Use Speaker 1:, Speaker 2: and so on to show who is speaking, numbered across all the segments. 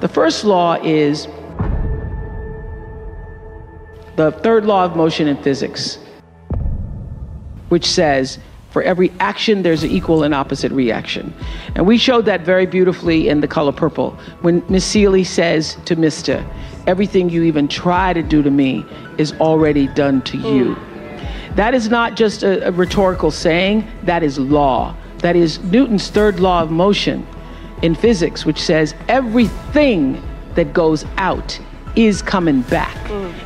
Speaker 1: The first law is the third law of motion in physics, which says for every action, there's an equal and opposite reaction. And we showed that very beautifully in The Color Purple, when Miss Seeley says to Mr., everything you even try to do to me is already done to you. That is not just a rhetorical saying, that is law. That is Newton's third law of motion in physics, which says everything that goes out is coming back.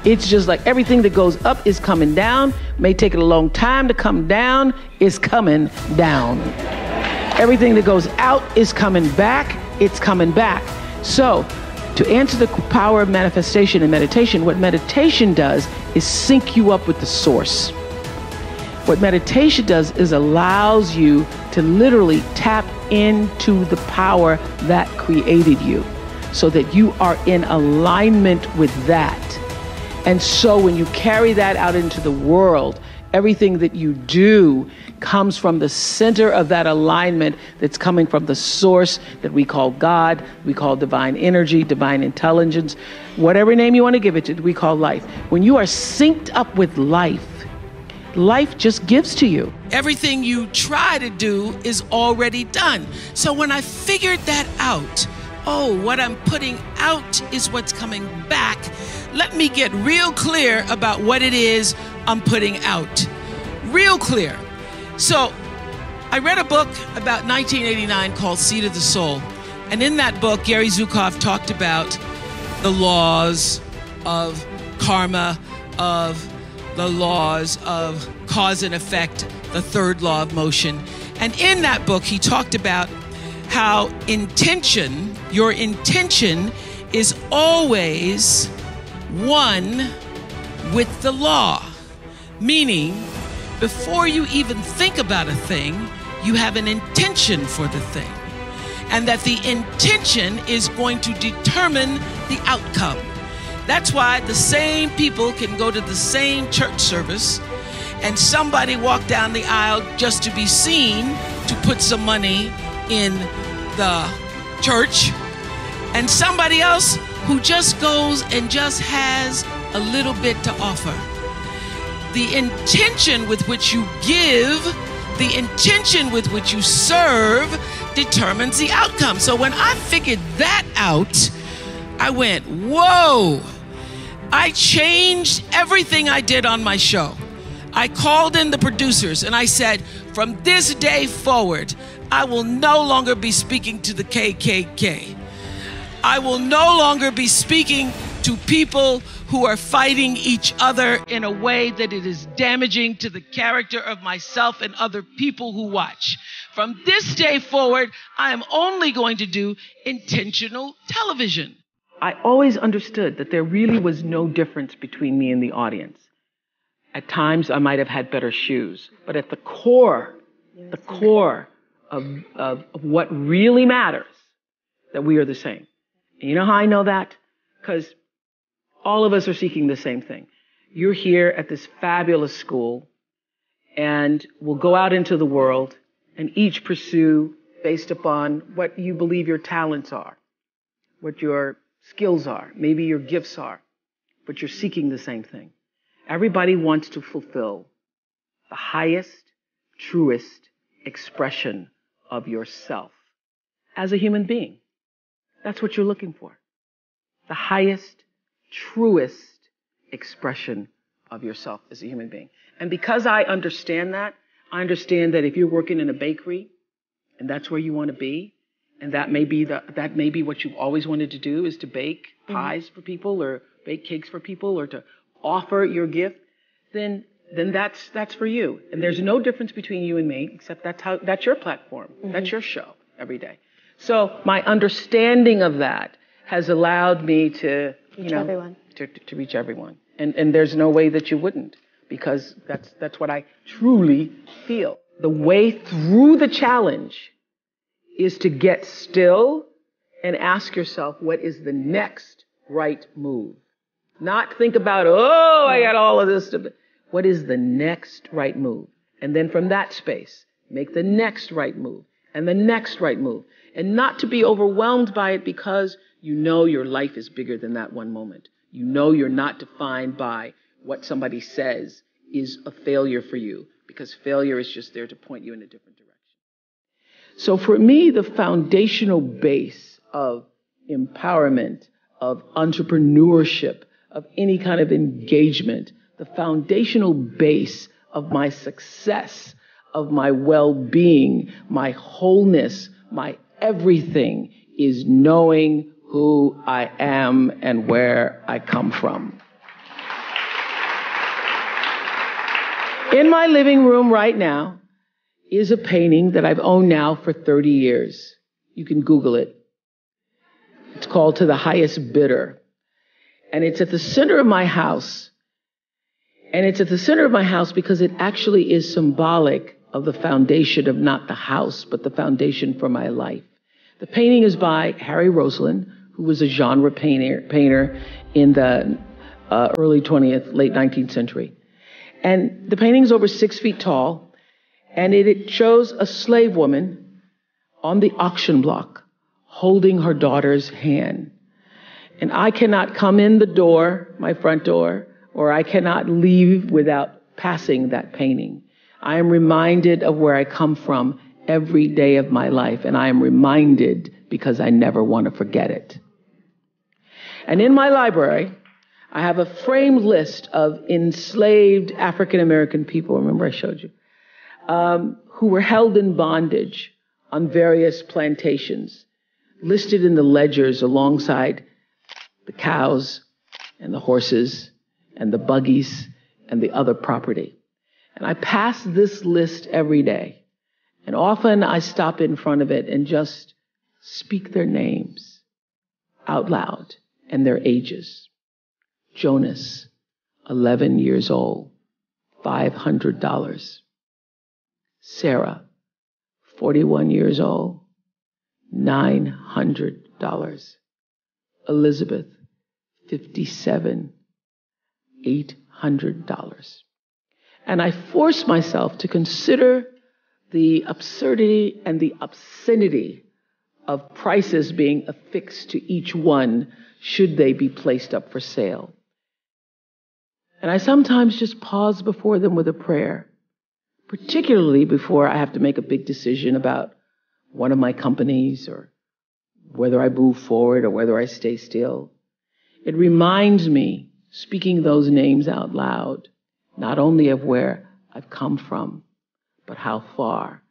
Speaker 1: It's just like everything that goes up is coming down. May take it a long time to come down, is coming down. Everything that goes out is coming back, it's coming back. So, to answer the power of manifestation and meditation, what meditation does is sync you up with the source. What meditation does is allows you to literally tap into the power that created you, so that you are in alignment with that. And so when you carry that out into the world, everything that you do comes from the center of that alignment that's coming from the source that we call God, we call divine energy, divine intelligence, whatever name you want to give it to, we call life. When you are synced up with life, life just gives to you. Everything you try to do is already done. So when I figured that out, oh, what I'm putting out is what's coming back, let me get real clear about what it is I'm putting out. Real clear. So I read a book about 1989 called Seed of the Soul. And in that book, Gary Zukav talked about the laws of karma, of the laws of cause and effect, the third law of motion. And in that book, he talked about how intention, your intention is always one with the law. Meaning, before you even think about a thing, you have an intention for the thing. And that the intention is going to determine the outcome. That's why the same people can go to the same church service and somebody walk down the aisle just to be seen to put some money in the church, and somebody else who just goes and just has a little bit to offer. The intention with which you give, the intention with which you serve determines the outcome. So when I figured that out, I went, whoa. I changed everything I did on my show. I called in the producers and I said, from this day forward, I will no longer be speaking to the KKK. I will no longer be speaking to people who are fighting each other in a way that it is damaging to the character of myself and other people who watch. From this day forward, I am only going to do intentional television. I always understood that there really was no difference between me and the audience. At times, I might have had better shoes, but at the core of what really matters, that we are the same. And you know how I know that? Because all of us are seeking the same thing. You're here at this fabulous school, and we'll go out into the world and each pursue based upon what you believe your talents are, what your skills are, maybe your gifts are, but you're seeking the same thing. Everybody wants to fulfill the highest, truest expression of yourself as a human being. That's what you're looking for. The highest, truest expression of yourself as a human being. And because I understand that if you're working in a bakery and that's where you want to be, and that may be what you've always wanted to do, is to bake pies for people or bake cakes for people or to offer your gift, then that's for you. And there's no difference between you and me, except that's your platform. That's your show every day. So my understanding of that has allowed me to to reach everyone. And there's no way that you wouldn't, because that's what I truly feel. The way through the challenge is to get still and ask yourself, what is the next right move? Not think about, oh, I got all of this stuff. What is the next right move? And then from that space, make the next right move and the next right move. and not to be overwhelmed by it, because you know your life is bigger than that one moment. You know you're not defined by what somebody says is a failure for you, because failure is just there to point you in a different direction. So for me, the foundational base of empowerment, of entrepreneurship, of any kind of engagement, the foundational base of my success, of my well-being, my wholeness, my everything is knowing who I am and where I come from. In my living room right now is a painting that I've owned now for 30 years. You can Google it. It's called To the Highest Bidder. And it's at the center of my house. And it's at the center of my house because it actually is symbolic of the foundation of not the house, but the foundation for my life. The painting is by Harry Roseland, who was a genre painter in the early 20th, late 19th century. And the painting is over 6 feet tall, and it shows a slave woman on the auction block holding her daughter's hand. And I cannot come in the door, my front door, or I cannot leave without passing that painting. I am reminded of where I come from every day of my life, and I am reminded because I never want to forget it. And in my library, I have a framed list of enslaved African-American people, remember I showed you, who were held in bondage on various plantations, listed in the ledgers alongside the cows and the horses and the buggies and the other property. And I pass this list every day. And often I stop in front of it and just speak their names out loud and their ages. Jonas, 11 years old, $500. Sarah, 41 years old, $900. Elizabeth, 57, $800. And I force myself to consider the absurdity and the obscenity of prices being affixed to each one should they be placed up for sale. And I sometimes just pause before them with a prayer, particularly before I have to make a big decision about one of my companies or whether I move forward or whether I stay still. It reminds me, speaking those names out loud, not only of where I've come from, but how far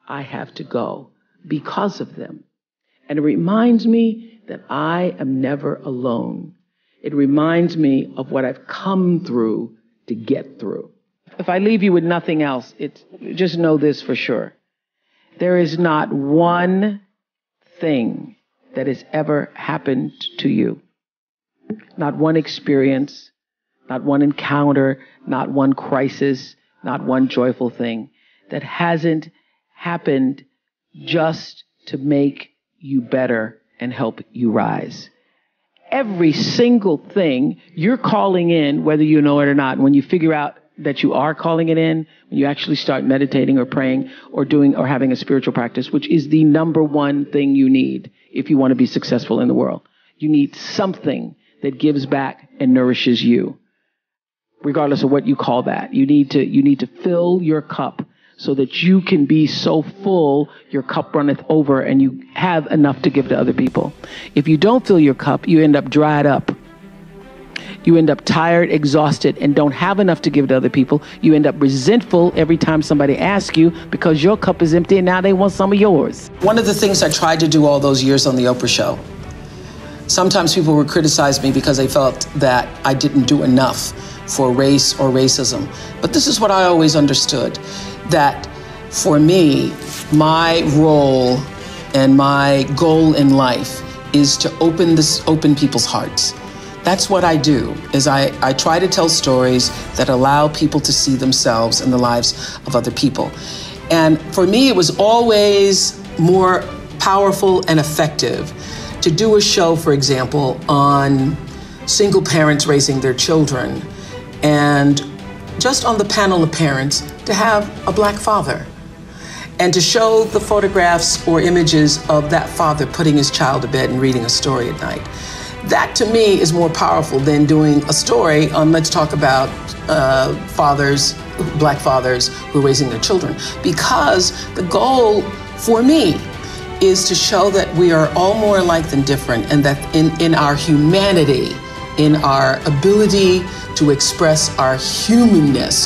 Speaker 1: I have to go because of them. And it reminds me that I am never alone. It reminds me of what I've come through to get through. If I leave you with nothing else, just know this for sure. There is not one thing that has ever happened to you. Not one experience, not one encounter, not one crisis, not one joyful thing that hasn't happened just to make you better and help you rise. Every single thing you're calling in, whether you know it or not, when you figure out that you are calling it in, when you actually start meditating or praying or doing or having a spiritual practice, which is the number one thing you need if you want to be successful in the world. You need something that gives back and nourishes you, regardless of what you call that. You need to fill your cup so that you can be so full, your cup runneth over and you have enough to give to other people. If you don't fill your cup, you end up dried up. You end up tired, exhausted, and don't have enough to give to other people. You end up resentful every time somebody asks you because your cup is empty and now they want some of yours. One of the things I tried to do all those years on the Oprah Show, sometimes people would criticize me because they felt that I didn't do enough for race or racism. But this is what I always understood, that for me, my role and my goal in life is to open people's hearts. That's what I do, is I try to tell stories that allow people to see themselves in the lives of other people. And for me, it was always more powerful and effective to do a show, for example, on single parents raising their children, and just on the panel of parents, to have a Black father.
Speaker 2: and to show the photographs or images of that father putting his child to bed and reading a story at night. That to me is more powerful than doing a story on, let's talk about fathers, Black fathers who are raising their children. Because the goal for me is to show that we are all more alike than different, and that in our humanity, in our ability to express our humanness,